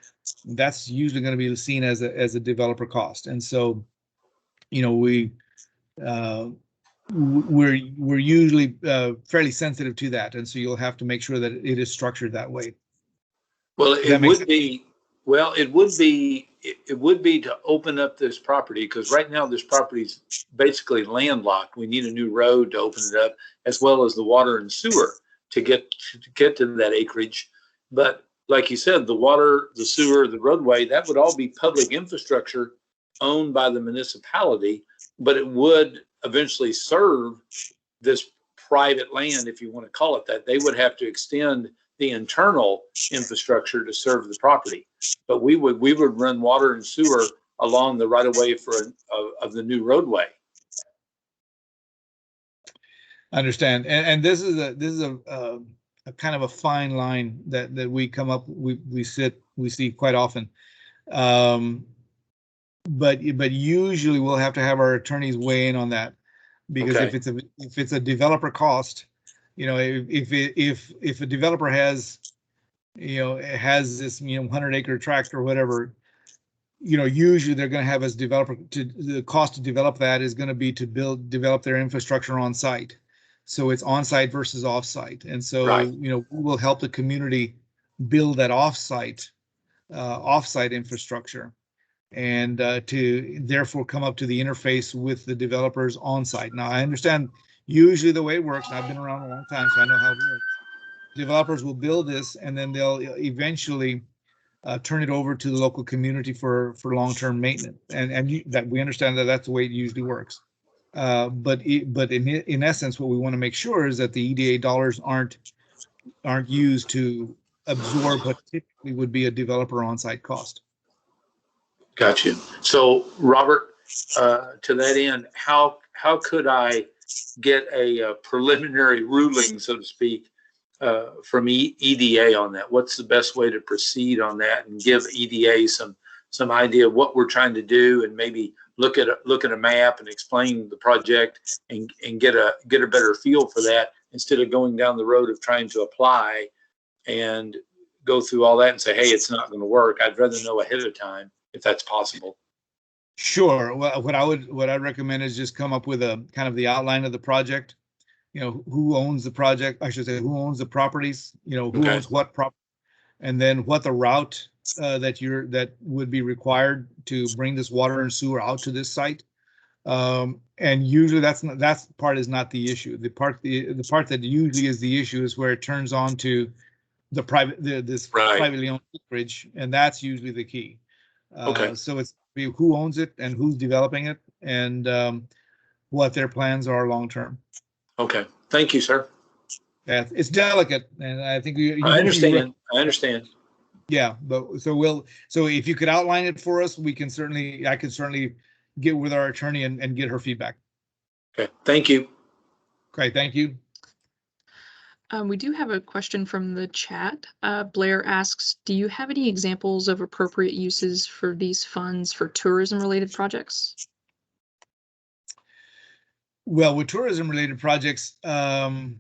that's usually going to be seen as a developer cost. And so, we're usually fairly sensitive to that, and so you'll have to make sure that it is structured that way. Well, it would be to open up this property, because right now this property is basically landlocked. We need a new road to open it up, as well as the water and sewer to get to that acreage. But like you said, the water, the sewer, the roadway, that would all be public infrastructure owned by the municipality, but it would eventually serve this private land, if you want to call it that. They would have to extend the internal infrastructure to serve the property, but we would run water and sewer along the right of way of the new roadway. I understand, and this is a kind of a fine line that we come up we see quite often. But usually we'll have to have our attorneys weigh in on that, because if it's a developer cost, if a developer has this 100-acre tract or whatever, usually they're going to have as developer the cost to develop that is going to be to develop their infrastructure on site. So it's on site versus off site, and so we will help the community build that off site infrastructure, and to therefore come up to the interface with the developers on site. Now, I understand usually the way it works, and I've been around a long time, so I know how it works. Developers will build this, and then they'll eventually turn it over to the local community for long-term maintenance, and that we understand that that's the way it usually works. But in essence, what we want to make sure is that the EDA dollars aren't used to absorb what typically would be a developer on-site cost. Gotcha. So, Robert, to that end, how could I get a preliminary ruling, so to speak, from EDA on that? What's the best way to proceed on that, and give EDA some idea of what we're trying to do, and maybe look at a map and explain the project and get a better feel for that, instead of going down the road of trying to apply and go through all that and say, hey, it's not going to work. I'd rather know ahead of time if that's possible. Sure. Well, what I'd recommend is just come up with a kind of the outline of the project. You know, who owns the project? I should say, who owns the properties? You know, who Okay. owns what prop, and then what the route that would be required to bring this water and sewer out to this site. And usually that part is not the issue. The part that usually is the issue is where it turns on to the this Right. privately owned acreage, and that's usually the key. Okay. So it's who owns it and who's developing it, and what their plans are long term. Okay. Thank you, sir. Yeah, it's delicate, and I think I understand. I understand. Yeah, but so if you could outline it for us, I can certainly get with our attorney and get her feedback. Okay. Thank you. Okay, thank you. We do have a question from the chat. Blair asks, do you have any examples of appropriate uses for these funds for tourism-related projects? Well, with tourism-related projects, I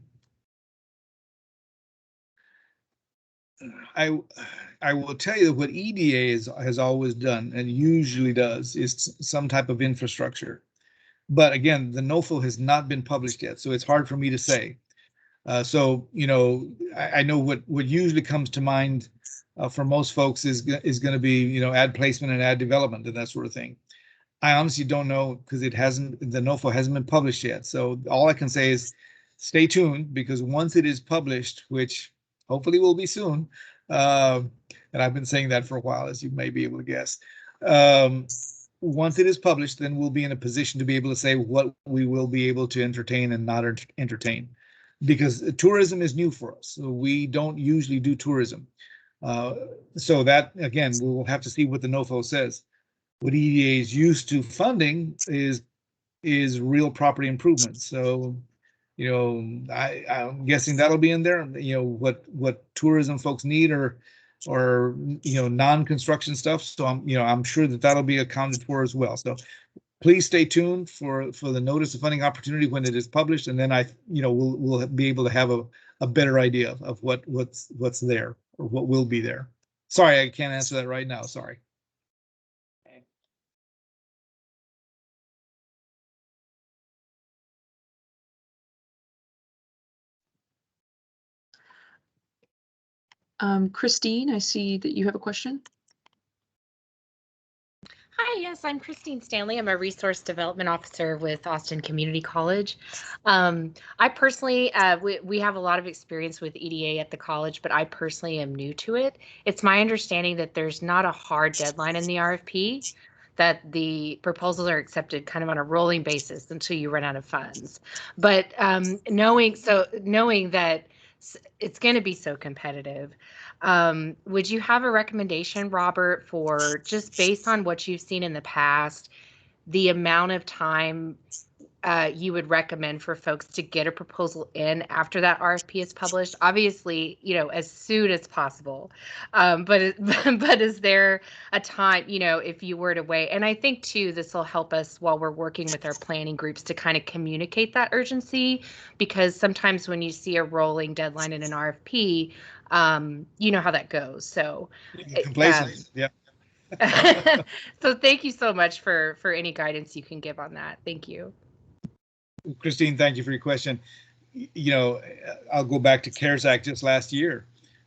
will tell you that what EDA has always done and usually does is some type of infrastructure. But again, the NOFO has not been published yet, so it's hard for me to say. So, you know, I know what usually comes to mind for most folks is going to be, you know, ad placement and ad development and that sort of thing. I honestly don't know because the NOFO hasn't been published yet. So all I can say is stay tuned, because once it is published, which hopefully will be soon, and I've been saying that for a while, as you may be able to guess. Once it is published, then we'll be in a position to be able to say what we will be able to entertain and not entertain, because tourism is new for us. So we don't usually do tourism. So that, again, we'll have to see what the NOFO says. What EDA is used to funding is real property improvements. So, you know, I'm guessing that'll be in there. You know, what tourism folks need or you know, non-construction stuff. So I'm sure that'll be accounted for as well. So please stay tuned for the notice of funding opportunity when it is published, and then we'll be able to have a better idea of what's there or what will be there. Sorry, I can't answer that right now. Sorry. Christine, I see that you have a question. Hi, yes, I'm Christine Stanley. I'm a resource development officer with Austin Community College. I personally, we have a lot of experience with EDA at the college, but I personally am new to it. It's my understanding that there's not a hard deadline in the RFP, that the proposals are accepted kind of on a rolling basis until you run out of funds. But knowing that it's going to be so competitive, would you have a recommendation, Robert, for just based on what you've seen in the past, the amount of time you would recommend for folks to get a proposal in after that RFP is published? Obviously, you know, as soon as possible. But is there a time, you know, if you were to wait? And I think too, this will help us while we're working with our planning groups to kind of communicate that urgency, because sometimes when you see a rolling deadline in an RFP, you know how that goes. So Complacency, yeah. So thank you so much for any guidance you can give on that. Thank you. Christine, thank you for your question. You know, I'll go back to CARES Act just last year.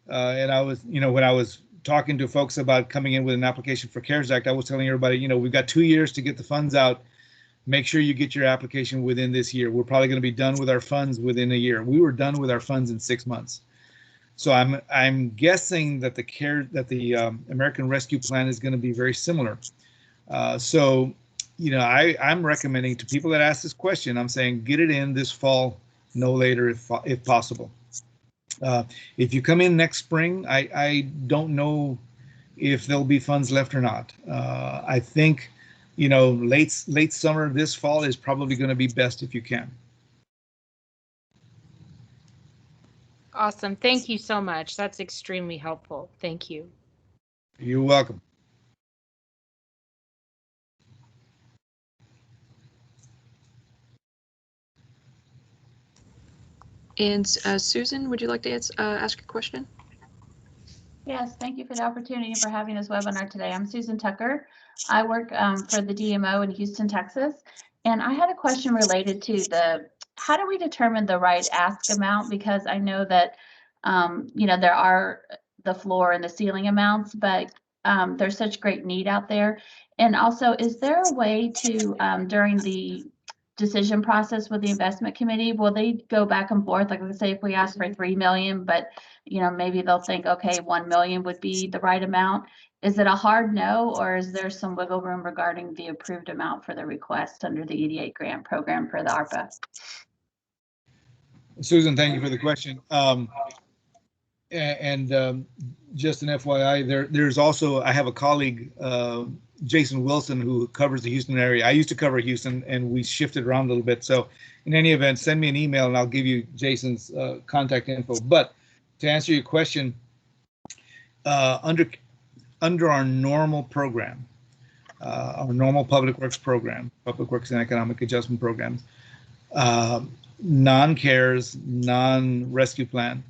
And I was, you know, when I was talking to folks about coming in with an application for CARES Act, I was telling everybody, you know, we've got 2 years to get the funds out. Make sure you get your application within this year. We're probably going to be done with our funds within a year. We were done with our funds in 6 months. So I'm guessing that the American Rescue Plan is going to be very similar. So, you know, I'm recommending to people that ask this question, I'm saying get it in this fall, no later if possible. If you come in next spring, I don't know if there'll be funds left or not. I think, you know, late summer, this fall is probably going to be best if you can. Awesome. Thank you so much. That's extremely helpful. Thank you. You're welcome. And Susan, would you like to ask a question? Yes, thank you for the opportunity for having this webinar today. I'm Susan Tucker. I work for the DMO in Houston, Texas. And I had a question related to how do we determine the right ask amount? Because I know that, there are the floor and the ceiling amounts, but there's such great need out there. And also, is there a way to, during the decision process with the investment committee, will they go back and forth? Like, let's say if we ask for 3 million, but maybe they'll think, okay, 1 million would be the right amount. Is it a hard no, or is there some wiggle room regarding the approved amount for the request under the EDA grant program for the ARPA? Susan, thank you for the question. Just an FYI, there's also, I have a colleague, Jason Wilson, who covers the Houston area. I used to cover Houston, and we shifted around a little bit. So in any event, send me an email and I'll give you Jason's contact info. But to answer your question, under our normal program, our normal public works program, public works and economic adjustment programs, non-CARES, non-rescue plan,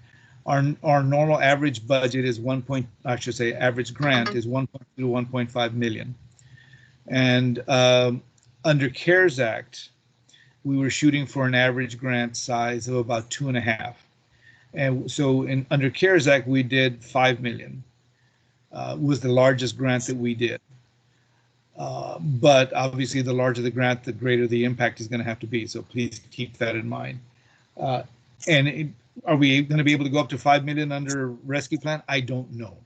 our normal average budget is average grant is 1.2 to 1.5 million. And under CARES Act, we were shooting for an average grant size of about 2.5. And so under CARES Act, we did 5 million, was the largest grant that we did. But obviously, the larger the grant, the greater the impact is going to have to be. So please keep that in mind. Are we going to be able to go up to 5 million under rescue plan? I don't know.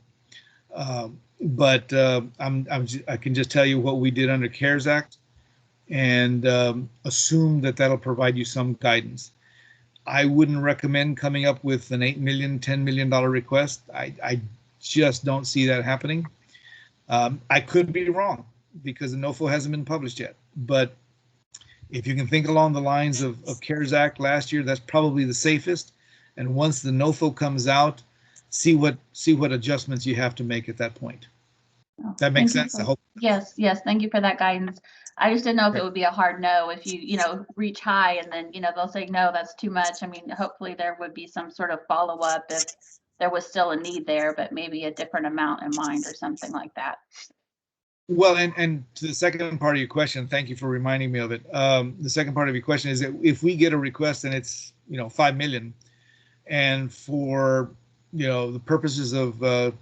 But I can just tell you what we did under CARES Act, and assume that that'll provide you some guidance. I wouldn't recommend coming up with an $8 million, $10 million request. I just don't see that happening. I could be wrong because the NOFO hasn't been published yet. But if you can think along the lines of CARES Act last year, that's probably the safest. And once the NOFO comes out, see what adjustments you have to make at that point. That makes sense. I hope. Yes. Thank you for that guidance. I just didn't know if it would be a hard no if you reach high and then they'll say no, that's too much. I mean, hopefully there would be some sort of follow up if there was still a need there, but maybe a different amount in mind or something like that. Well, and to the second part of your question, thank you for reminding me of it. The second part of your question is that if we get a request and it's 5 million, and for the purposes of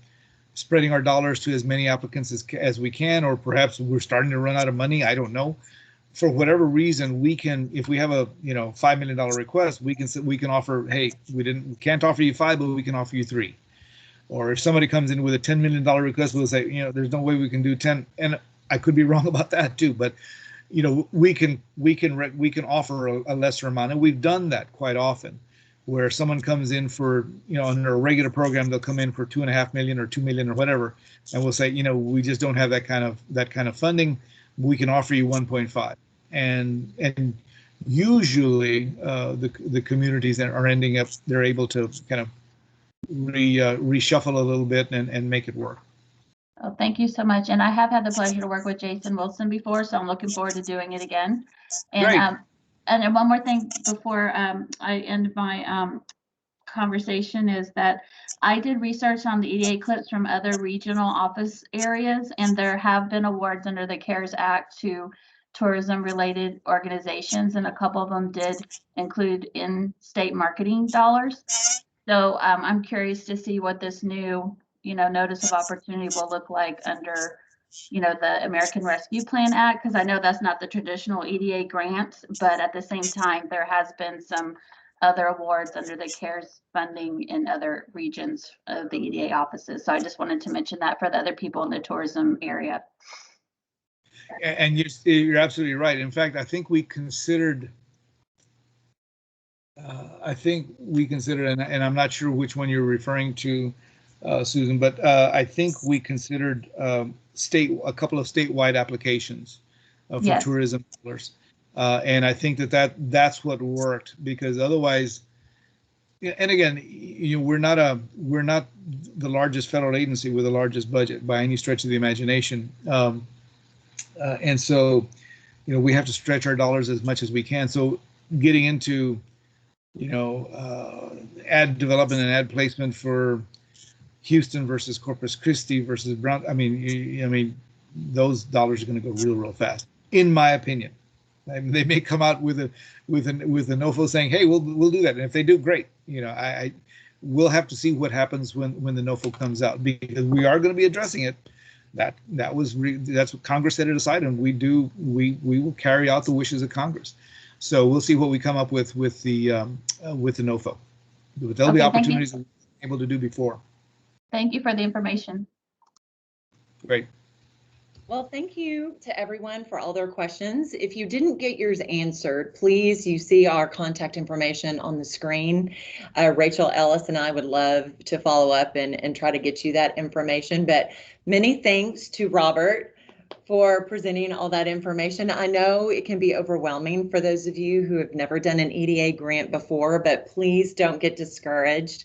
spreading our dollars to as many applicants as we can, or perhaps we're starting to run out of money, I don't know. For whatever reason, we can, if we have a $5 million request, we can offer, hey, we can't offer you 5, but we can offer you 3. Or if somebody comes in with a $10 million request, we'll say, there's no way we can do 10. And I could be wrong about that too, but we can offer a lesser amount, and we've done that quite often, where someone comes in for under a regular program, they'll come in for 2.5 million or 2 million or whatever, and we'll say, we just don't have that kind of funding. We can offer you 1.5, and usually the communities that are ending up, they're able to kind of reshuffle a little bit and make it work. Oh, thank you so much. And I have had the pleasure to work with Jason Wilson before, so I'm looking forward to doing it again. And Great. And then one more thing before I end my conversation is that I did research on the EDA clips from other regional office areas, and there have been awards under the CARES Act to tourism-related organizations, and a couple of them did include in-state marketing dollars. So I'm curious to see what this new, notice of opportunity will look like under the American Rescue Plan Act, because I know that's not the traditional EDA grant, but at the same time, there has been some other awards under the CARES funding in other regions of the EDA offices. So I just wanted to mention that for the other people in the tourism area. And you're absolutely right. In fact, I think we considered, and I'm not sure which one you're referring to, Susan, but I think we considered a couple of statewide applications for Yes. tourism dollars, and I think that's what worked, because otherwise, and again, we're not the largest federal agency with the largest budget by any stretch of the imagination, and so we have to stretch our dollars as much as we can. So getting into ad development and ad placement for Houston versus Corpus Christi versus Brown. I mean, those dollars are going to go real fast, in my opinion. I mean, they may come out with a NOFO saying, "Hey, we'll do that," and if they do, great. We'll have to see what happens when the NOFO comes out, because we are going to be addressing it. That's what Congress set it aside, and we will carry out the wishes of Congress. So we'll see what we come up with the NOFO. But there'll be opportunities that we're able to do before. Thank you for the information. Great. Well, thank you to everyone for all their questions. If you didn't get yours answered, please, you see our contact information on the screen. Rachel Ellis and I would love to follow up and try to get you that information. But many thanks to Robert for presenting all that information. I know it can be overwhelming for those of you who have never done an EDA grant before, but please don't get discouraged.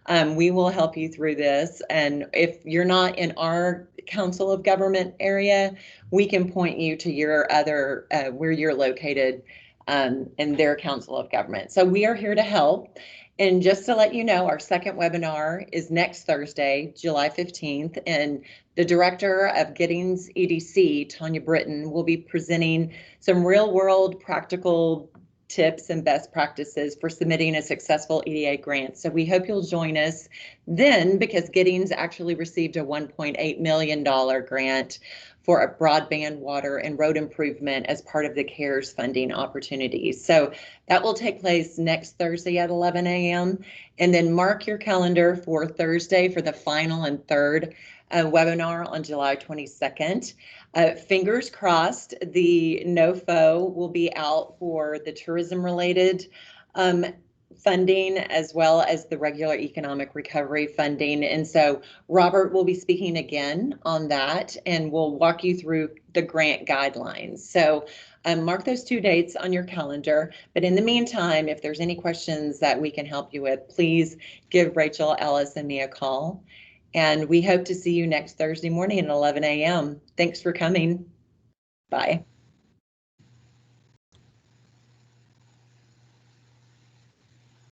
We will help you through this. And if you're not in our Council of Government area, we can point you to your other, where you're located in their Council of Government. So we are here to help. And just to let you know, our second webinar is next Thursday, July 15th, and the Director of Giddings EDC, Tanya Britton, will be presenting some real-world practical tips and best practices for submitting a successful EDA grant. So we hope you'll join us then, because Giddings actually received a $1.8 million grant for a broadband, water, and road improvement as part of the CARES funding opportunities. So that will take place next Thursday at 11 a.m. And then mark your calendar for Thursday for the final and third webinar on July 22nd. Fingers crossed, the NOFO will be out for the tourism-related funding as well as the regular economic recovery funding. And so Robert will be speaking again on that, and we'll walk you through the grant guidelines. So mark those 2 dates on your calendar. But in the meantime, if there's any questions that we can help you with, please give Rachel Ellis and me a call. And we hope to see you next Thursday morning at 11 a.m. Thanks for coming. Bye.